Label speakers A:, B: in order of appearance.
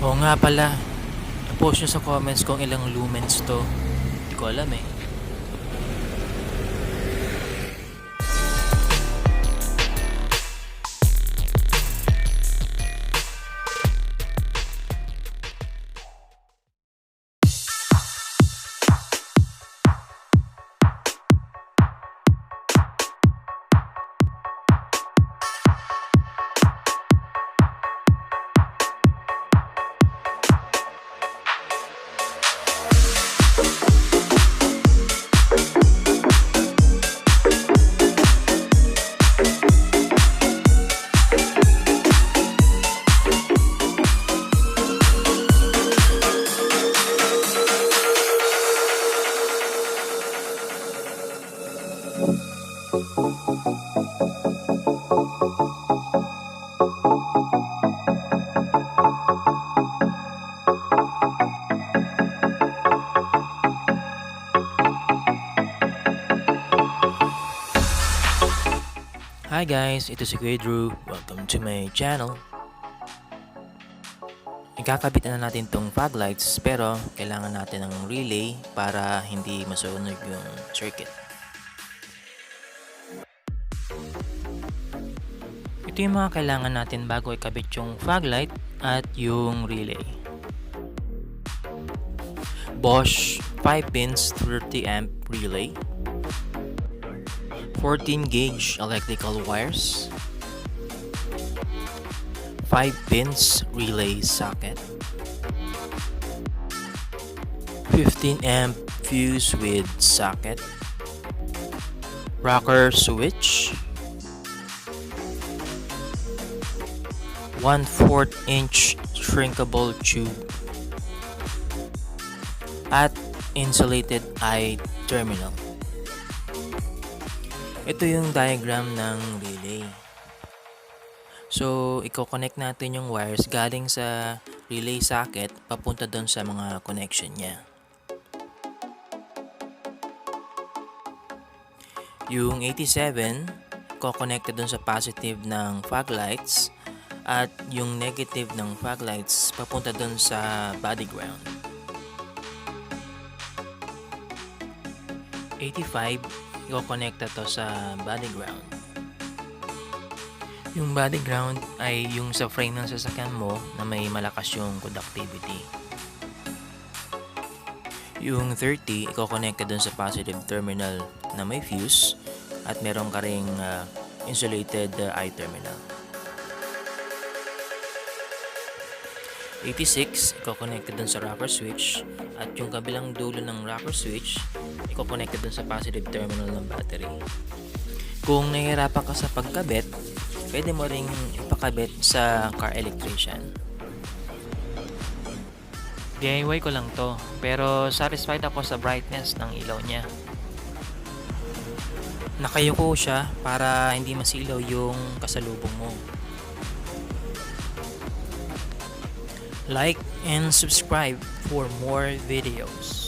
A: Oo nga pala, post nyo sa comments kung ilang lumens to. Hindi ko alam eh. Hi guys, ito si Kuya Drew. Welcome to my channel. Ikakabit na natin tong fog lights pero kailangan natin ng relay para hindi masunog yung circuit. Ito yung mga kailangan natin bago ikabit yung fog light at yung relay. BOSCH 5 pins 30 amp relay, 14 gauge electrical wires, 5 pins relay socket, 15 amp fuse with socket, rocker switch, 1/4 inch shrinkable tube, at insulated eye terminal. Ito yung diagram ng relay. So, i-connect natin yung wires galing sa relay socket papunta doon sa mga connection niya. Yung 87, ko-connected doon sa positive ng fog lights at yung negative ng fog lights papunta doon sa body ground. 85, i-connecta to sa body ground. Yung body ground ay yung sa frame ng sasakyan mo na may malakas yung conductivity. Yung 30, i-connecta dun sa positive terminal na may fuse at meron ka ring insulated eye terminal. 86, i-connecta dun sa rocker switch at yung kabilang dulo ng rocker switch i-connecta dun sa positive terminal ng battery. Kung nahihirapan ka sa pagkabit, pwede mo ring ipakabit sa car electrician. DIY ko lang to, pero satisfied ako sa brightness ng ilaw niya. Nakayuko siya para hindi masilaw yung kasalubong mo. Like and subscribe for more videos.